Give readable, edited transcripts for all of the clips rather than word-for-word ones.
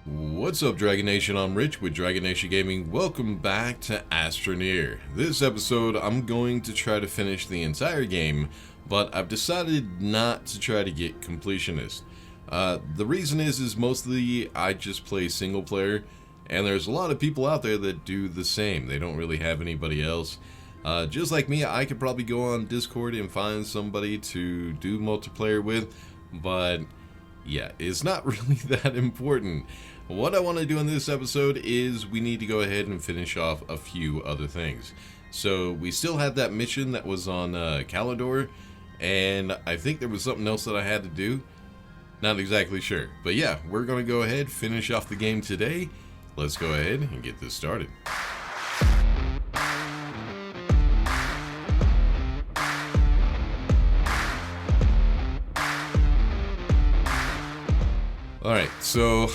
What's up, Dragon Nation? I'm Rich with Dragon Nation Gaming. Welcome back to Astroneer. This episode, I'm going to try to finish the entire game, but I've decided not to try to get completionist. The reason is mostly I just play single player, and there's a lot of people out there that do the same. They don't really have anybody else. Just like me, I could probably go on Discord and find somebody to do multiplayer with, but yeah, it's not really that important. What I want to do in this episode is we need to go ahead and finish off a few other things. So we still had that mission that was on Calidor, and I think there was something else that I had to do. Not exactly sure. But yeah, we're going to go ahead, finish off the game today. Let's go ahead and get this started. Alright, so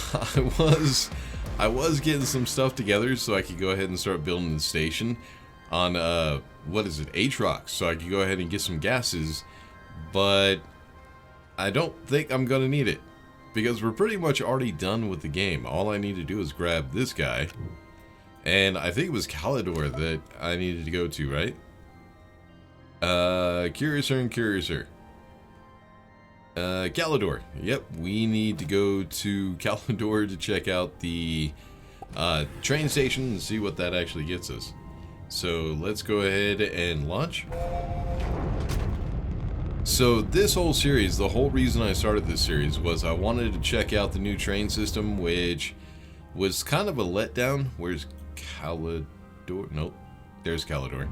I was getting some stuff together so I could go ahead and start building the station on, what is it, Aatrox, so I could go ahead and get some gases, but I don't think I'm gonna need it, because we're pretty much already done with the game. All I need to do is grab this guy, and I think it was Calidor that I needed to go to, right? Curiouser and Curiouser. Calidor. Yep, we need to go to Calidor to check out the train station and see what that actually gets us. So let's go ahead and launch. So this whole series, the whole reason I started this series was I wanted to check out the new train system, which was kind of a letdown. Where's Calidor? Nope, there's Calidor.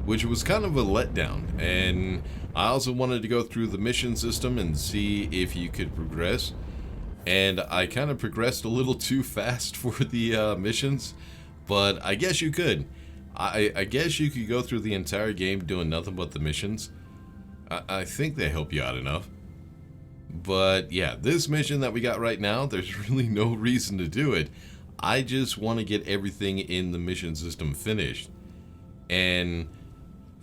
Which was kind of a letdown, and I also wanted to go through the mission system and see if you could progress, and I kind of progressed a little too fast for the missions, but I guess you could. I guess you could go through the entire game doing nothing but the missions. I think they help you out enough. But yeah, this mission that we got right now, there's really no reason to do it. I just want to get everything in the mission system finished, and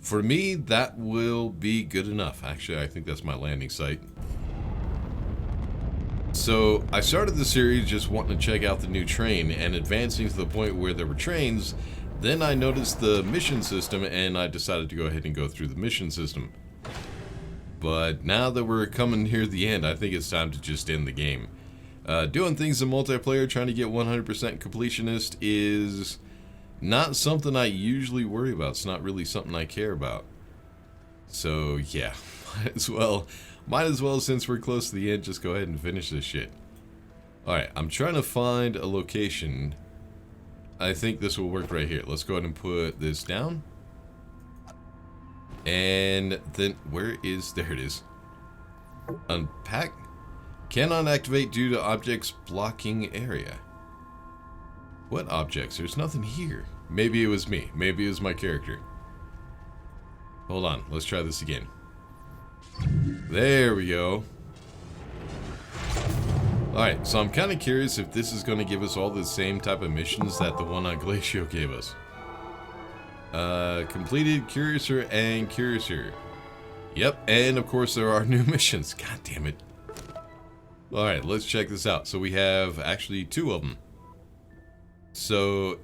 for me, that will be good enough. Actually, I think that's my landing site. So, I started the series just wanting to check out the new train and advancing to the point where there were trains. Then I noticed the mission system and I decided to go ahead and go through the mission system. But now that we're coming near the end, I think it's time to just end the game. Doing things in multiplayer, trying to get 100% completionist is not something I usually worry about. It's not really something I care about. So yeah, might as well since we're close to the end, just go ahead and finish this shit. Alright, I'm trying to find a location. I think this will work right here. Let's go ahead and put this down. And then, there it is. Unpack. Cannot activate due to objects blocking area. What objects? There's nothing here. Maybe it was me. Maybe it was my character. Hold on. Let's try this again. There we go. Alright, so I'm kind of curious if this is going to give us all the same type of missions that the one on Glacio gave us. Completed Curiouser and Curiouser. Yep, and of course there are new missions. God damn it. Alright, let's check this out. So we have actually two of them. So,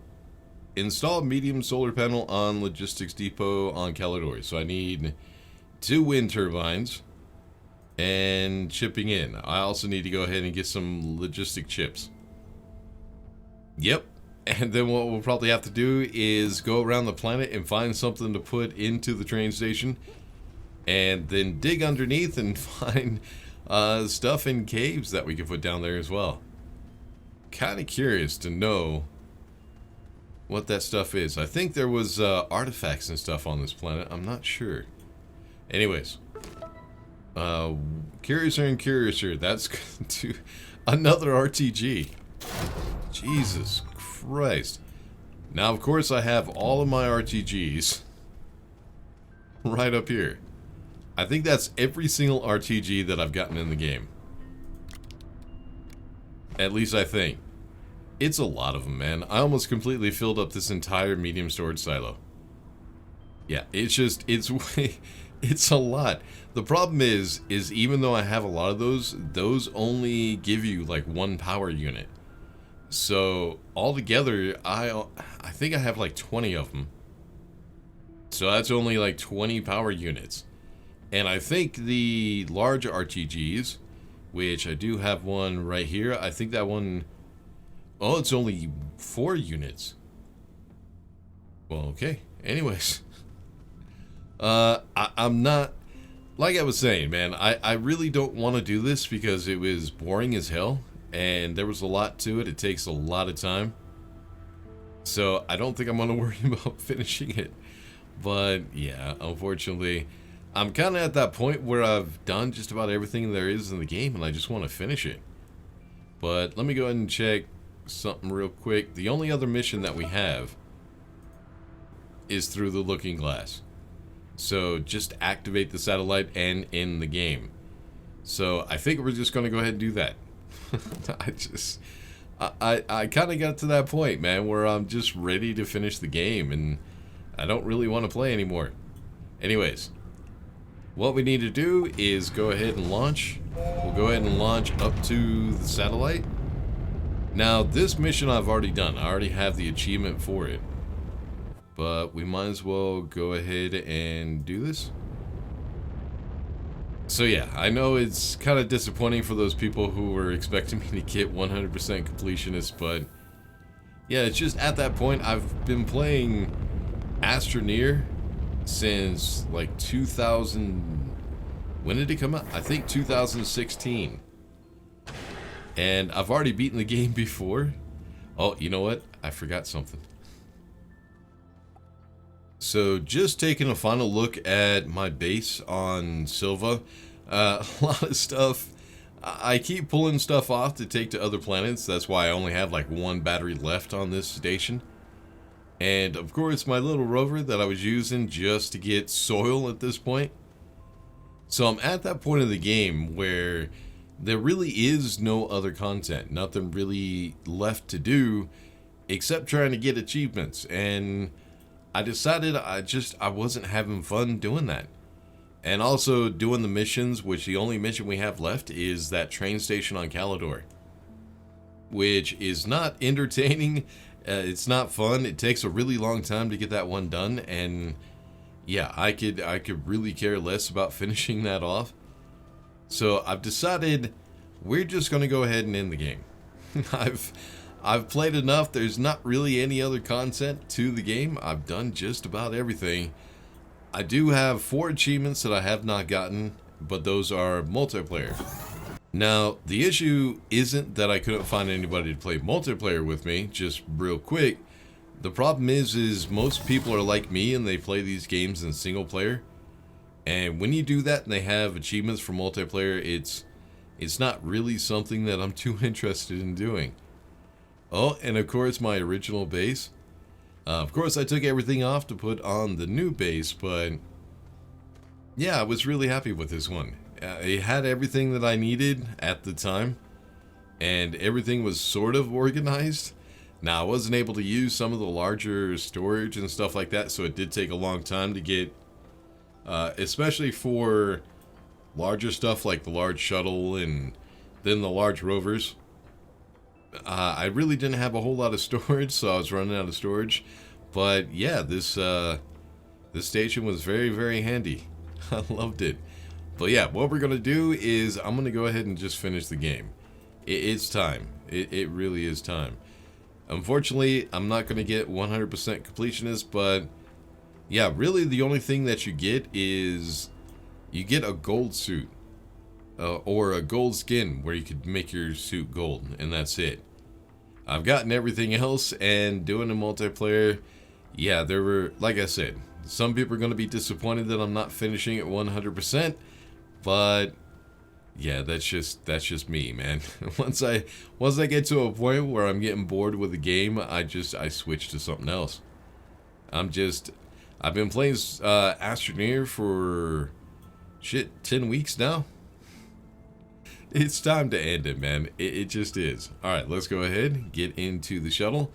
install medium solar panel on logistics depot on Calidor. So I need 2 wind turbines and chipping in. I also need to go ahead and get some logistic chips. Yep. And then what we'll probably have to do is go around the planet and find something to put into the train station. And then dig underneath and find stuff in caves that we can put down there as well. Kind of curious to know what that stuff is. I think there was artifacts and stuff on this planet. I'm not sure. Anyways. Curiouser and Curiouser. That's to another RTG. Jesus Christ. Now, of course, I have all of my RTGs right up here. I think that's every single RTG that I've gotten in the game. At least I think. It's a lot of them, man. I almost completely filled up this entire medium storage silo. Yeah, it's a lot. The problem is even though I have a lot of those only give you like 1 power unit. So altogether, I think I have like 20 of them. So that's only like 20 power units. And I think the large RTGs, which I do have one right here, I think that one, oh, it's only 4 units. Well, okay. Anyways. I'm not, like I was saying, man, I really don't want to do this because it was boring as hell. And there was a lot to it. It takes a lot of time. So I don't think I'm going to worry about finishing it. But yeah, unfortunately, I'm kind of at that point where I've done just about everything there is in the game and I just want to finish it. But let me go ahead and check something real quick. The only other mission that we have is through the looking glass. So just activate the satellite and end the game. So I think we're just going to go ahead and do that. I kind of got to that point, man, where I'm just ready to finish the game and I don't really want to play anymore. Anyways, what we need to do is go ahead and launch. We'll go ahead and launch up to the satellite. Now, this mission I've already done. I already have the achievement for it. But we might as well go ahead and do this. So yeah, I know it's kind of disappointing for those people who were expecting me to get 100% completionist, but yeah, it's just at that point I've been playing Astroneer since like 2000. When did it come out? I think 2016. And I've already beaten the game before. Oh, you know what? I forgot something. So just taking a final look at my base on Silva. A lot of stuff. I keep pulling stuff off to take to other planets. That's why I only have like 1 battery left on this station. And of course my little rover that I was using just to get soil at this point. So I'm at that point of the game where there really is no other content. Nothing really left to do except trying to get achievements. And I decided I wasn't having fun doing that. And also doing the missions, which the only mission we have left is that train station on Calidor. Which is not entertaining. It's not fun. It takes a really long time to get that one done. And yeah, I could really care less about finishing that off. So I've decided we're just going to go ahead and end the game. I've played enough. There's not really any other content to the game. I've done just about everything. I do have 4 achievements that I have not gotten, but those are multiplayer. Now, the issue isn't that I couldn't find anybody to play multiplayer with me, just real quick. The problem is most people are like me and they play these games in single player. And when you do that and they have achievements for multiplayer, it's not really something that I'm too interested in doing. Oh, and of course my original base. Of course I took everything off to put on the new base, but yeah, I was really happy with this one. It had everything that I needed at the time, and everything was sort of organized. Now, I wasn't able to use some of the larger storage and stuff like that, so it did take a long time to get, especially for larger stuff like the large shuttle and then the large rovers. I really didn't have a whole lot of storage, so I was running out of storage. But yeah, this station was very, very handy. I loved it. But yeah, what we're going to do is I'm going to go ahead and just finish the game. It's time. It really is time. Unfortunately, I'm not going to get 100% completionist, but yeah, really the only thing that you get is you get a gold suit. Or a gold skin where you could make your suit gold, and that's it. I've gotten everything else, and doing a multiplayer, yeah, there were, like I said, some people are going to be disappointed that I'm not finishing it 100%, but yeah, that's just me, man. Once I get to a point where I'm getting bored with the game, I switch to something else. I've been playing Astroneer for 10 weeks now. It's time to end it, man. It just is. Alright, let's go ahead and get into the shuttle.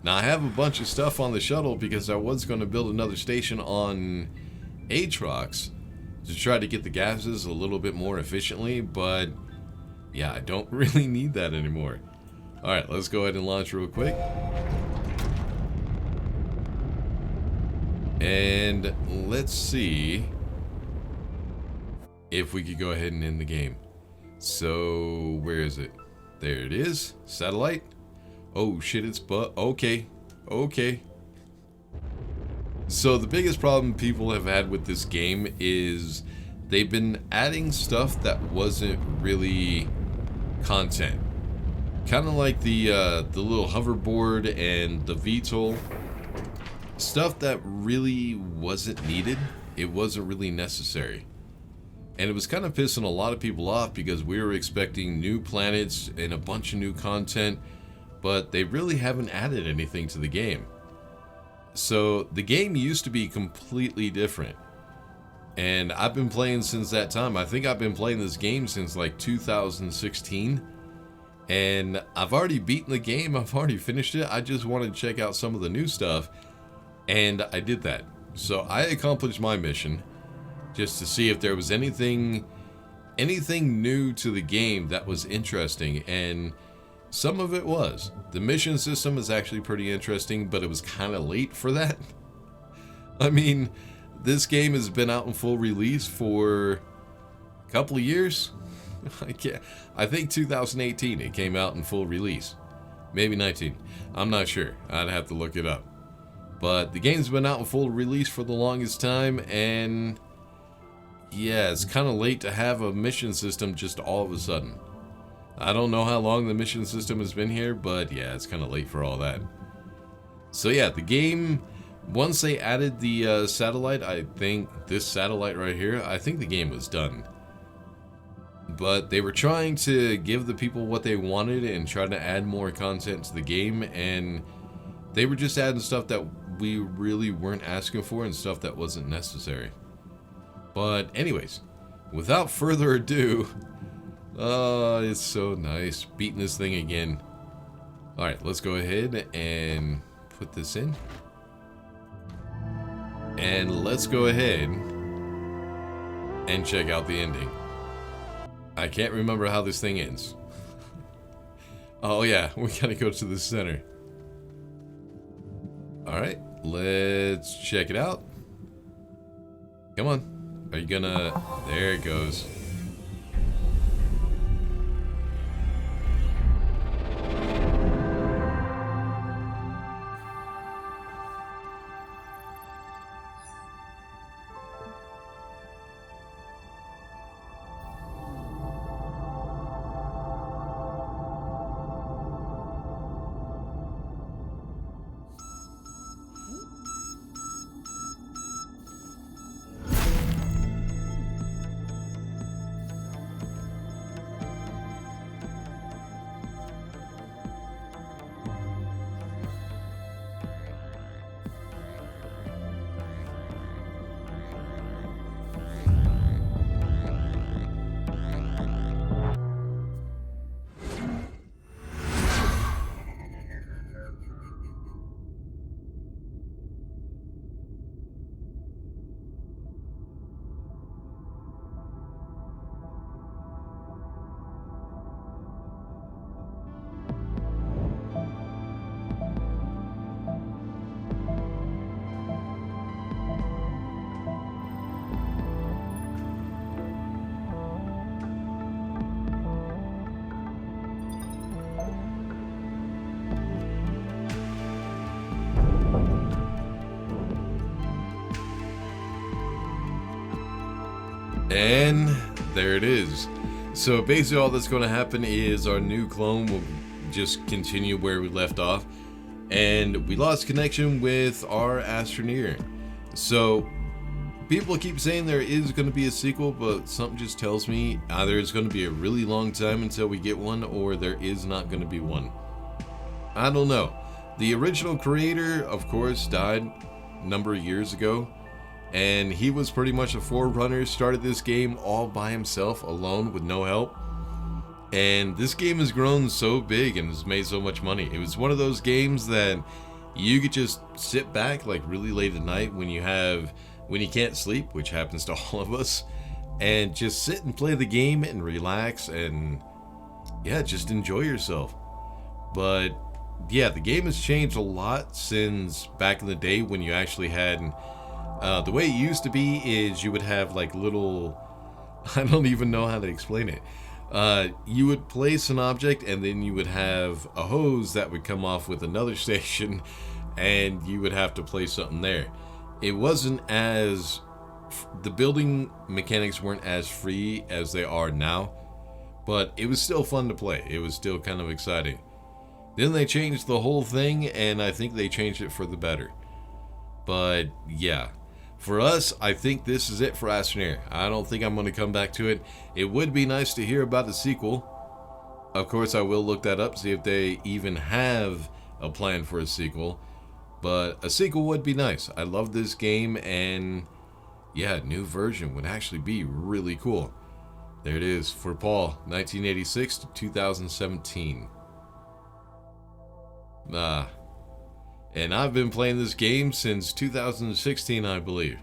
Now, I have a bunch of stuff on the shuttle because I was going to build another station on Aatrox to try to get the gases a little bit more efficiently, but yeah, I don't really need that anymore. Alright, let's go ahead and launch real quick. And let's see if we could go ahead and end the game. So, where is it? There it is. Satellite. Oh shit, it's okay. Okay. So the biggest problem people have had with this game is they've been adding stuff that wasn't really content. Kind of like the little hoverboard and the VTOL. Stuff that really wasn't needed. It wasn't really necessary. And it was kind of pissing a lot of people off because we were expecting new planets and a bunch of new content, but they really haven't added anything to the game. So the game used to be completely different. And I've been playing since that time. I think I've been playing this game since like 2016. And I've already beaten the game. I've already finished it. I just wanted to check out some of the new stuff. And I did that. So I accomplished my mission just to see if there was anything new to the game that was interesting. And some of it was. The mission system is actually pretty interesting, but it was kind of late for that. I mean, this game has been out in full release for a couple of years. I think 2018 it came out in full release. Maybe 19. I'm not sure. I'd have to look it up. But the game's been out in full release for the longest time, and yeah, it's kind of late to have a mission system just all of a sudden. I don't know how long the mission system has been here, but yeah, it's kind of late for all that. So yeah, the game, once they added the satellite, I think this satellite right here, I think the game was done. But they were trying to give the people what they wanted and trying to add more content to the game, and they were just adding stuff that we really weren't asking for and stuff that wasn't necessary. But anyways, without further ado, oh, it's so nice beating this thing again. Alright, let's go ahead and put this in. And let's go ahead and check out the ending. I can't remember how this thing ends. Oh yeah, we gotta go to the center. Alright, let's check it out. Come on. Are you gonna... There it goes. And there it is. So basically all that's going to happen is our new clone will just continue where we left off. And we lost connection with our Astroneer. So people keep saying there is going to be a sequel, but something just tells me either it's going to be a really long time until we get one, or there is not going to be one. I don't know. The original creator, of course, died a number of years ago. And he was pretty much a forerunner, started this game all by himself, alone, with no help. And this game has grown so big and has made so much money. It was one of those games that you could just sit back like really late at night when you can't sleep, which happens to all of us, and just sit and play the game and relax and yeah, just enjoy yourself. But yeah, the game has changed a lot since back in the day when you actually had the way it used to be is you would have like little, I don't even know how to explain it. You would place an object and then you would have a hose that would come off with another station, and you would have to place something there. It wasn't as, the building mechanics weren't as free as they are now, but it was still fun to play. It was still kind of exciting. Then they changed the whole thing, and I think they changed it for the better. But yeah, for us, I think this is it for Astroneer. I don't think I'm going to come back to it. It would be nice to hear about the sequel. Of course, I will look that up, see if they even have a plan for a sequel. But a sequel would be nice. I love this game, and yeah, a new version would actually be really cool. There it is for Paul, 1986 to 2017. And I've been playing this game since 2016, I believe.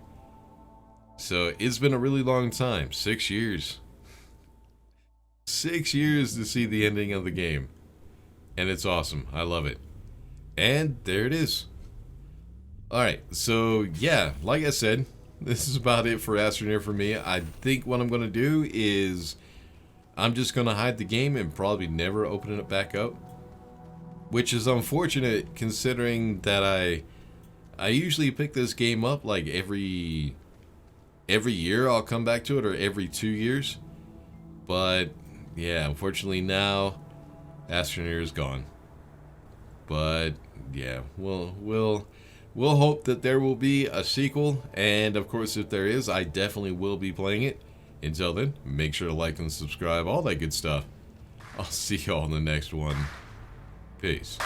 So it's been a really long time. 6 years. 6 years to see the ending of the game. And it's awesome. I love it. And there it is. Alright, so yeah, like I said, this is about it for Astroneer for me. I think what I'm going to do is I'm just going to hide the game and probably never open it back up. Which is unfortunate considering that I usually pick this game up like every year I'll come back to it, or every 2 years. But yeah, unfortunately now Astroneer is gone. But yeah, we'll hope that there will be a sequel, and of course if there is, I definitely will be playing it. Until then, make sure to like and subscribe, all that good stuff. I'll see y'all in the next one. Peace.